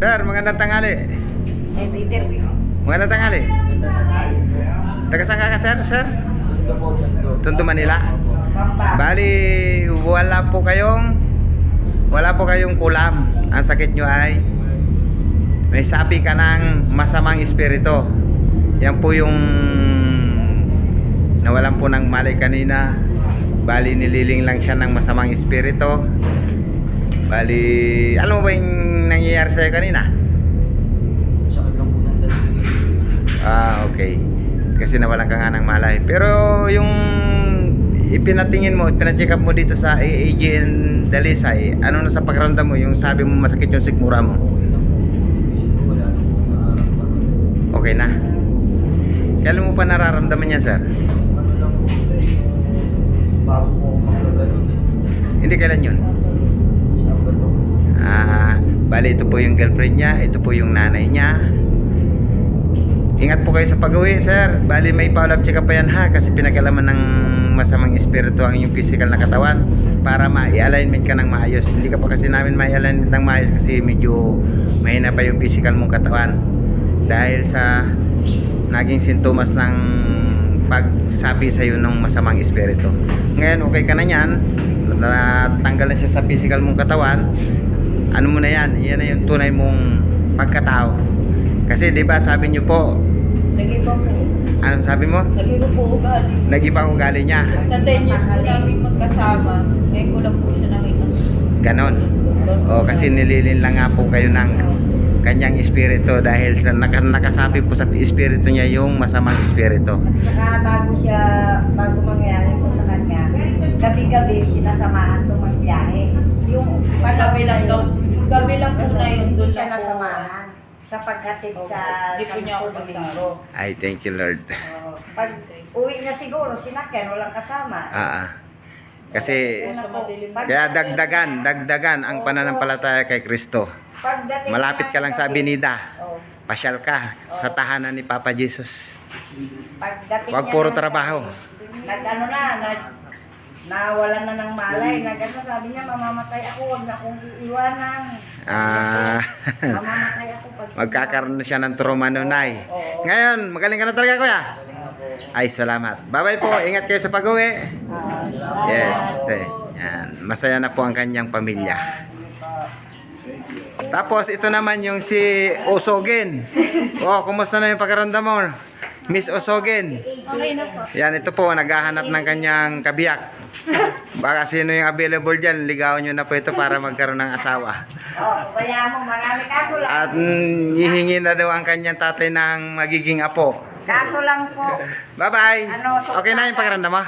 Sir, magandang tanghali. Magandang tanghali. Taga saan ka, sir? Sir? Tondo, Manila. Bali, wala po kayong kulam. Ang sakit nyo ay may sabi ka ng masamang espiritu. Yan po yung nawalan po ng malay kanina. Bali, nililing lang siya ng masamang espiritu. Bali, alam mo ba yung nangyayari sa'yo kanina? Sakit lang po ng daliri. Okay. Kasi nawalan ka nga ng malay. Pero yung ipinatingin mo, pinacheck up mo dito sa AAGN Dalisay, ano na sa pakiramdam mo? Yung sabi mo masakit yung sikmura mo? Okay lang po. Kasi wala na po nararamdaman. Okay na. Kailan mo pa nararamdaman yan, sir? Ano lang po, bago po ako magkaganon eh. Hindi, kailan yun? Sabado. Bali, ito po yung girlfriend niya, ito po yung nanay niya. Ingat po kayo sa pag-uwi, sir. Bali, may follow-up check up pa yan, ha? Kasi pinagkalaman ng masamang espiritu ang yung physical na katawan para ma-alignment ka ng maayos. Hindi ka pa kasi namin ma-alignment ng maayos kasi medyo mahina pa yung physical mong katawan dahil sa naging sintomas ng pagsabi sa'yo ng masamang espiritu. Ngayon, okay ka na yan. Natanggal na siya sa physical mong katawan. Ano mo na yan? Yan na yung tunay mong pagkatao. Kasi 'di ba sabi niyo po, Nag-iba po. anong sabi mo? Nag-iba po ugali. Nag-ibang ugali niya. Sa 10 years po namin magkasama, ngayon ko lang po siya nakita. Ganon. O kasi nililin lang nga po kayo ng kanyang espiritu dahil sa nakasabi po sa espiritu niya yung masamang espiritu. Saka bago mangyari po sa kanya, gabi-gabi sinasamahan itong magbiyahe. Yung Gabi lang daw. Gabi lang po na yun. Doon siya siya nasamahan sa paghatid sa Hindi po niya ako Santo kasama. Domingo. Ay, thank you Lord. Pag uwi na siguro, sinakyan, walang kasama. Kasi Yun na po. kaya dagdagan ang pananampalataya kay Kristo. Pagdating Malapit ka lang sa Avenida. Oh, Pasyal ka sa tahanan ni Papa Jesus. pagdating Huwag niya puro ng- trabaho. nawalan na ng malay. Sabi niya, mamamatay ako, huwag na akong iiwanan. Mamamatay ako pag... Magkakaroon na siya ng trauma nunay. Oo. Ngayon, magaling ka na talaga, kuya. Ay, salamat. Bye-bye po. Ingat kayo sa pag-uwi. Yes. Yan. Masaya na po ang kanyang pamilya. Tapos, ito naman yung si Osogin. Oh, kumusta na yung pakiramdam mo? Miss Osogin. Okay na po. Yan, ito po, naghahanap ng kanyang kabiyak. Baka sino yung available dyan, ligawan nyo na po ito para magkaroon ng asawa. Kaya mo, marami kaso lang. At hihingi na daw ang kanyang tatay ng magiging apo. Kaso lang po, Bye-bye. Ano, Okay na yung pakiramdam mo?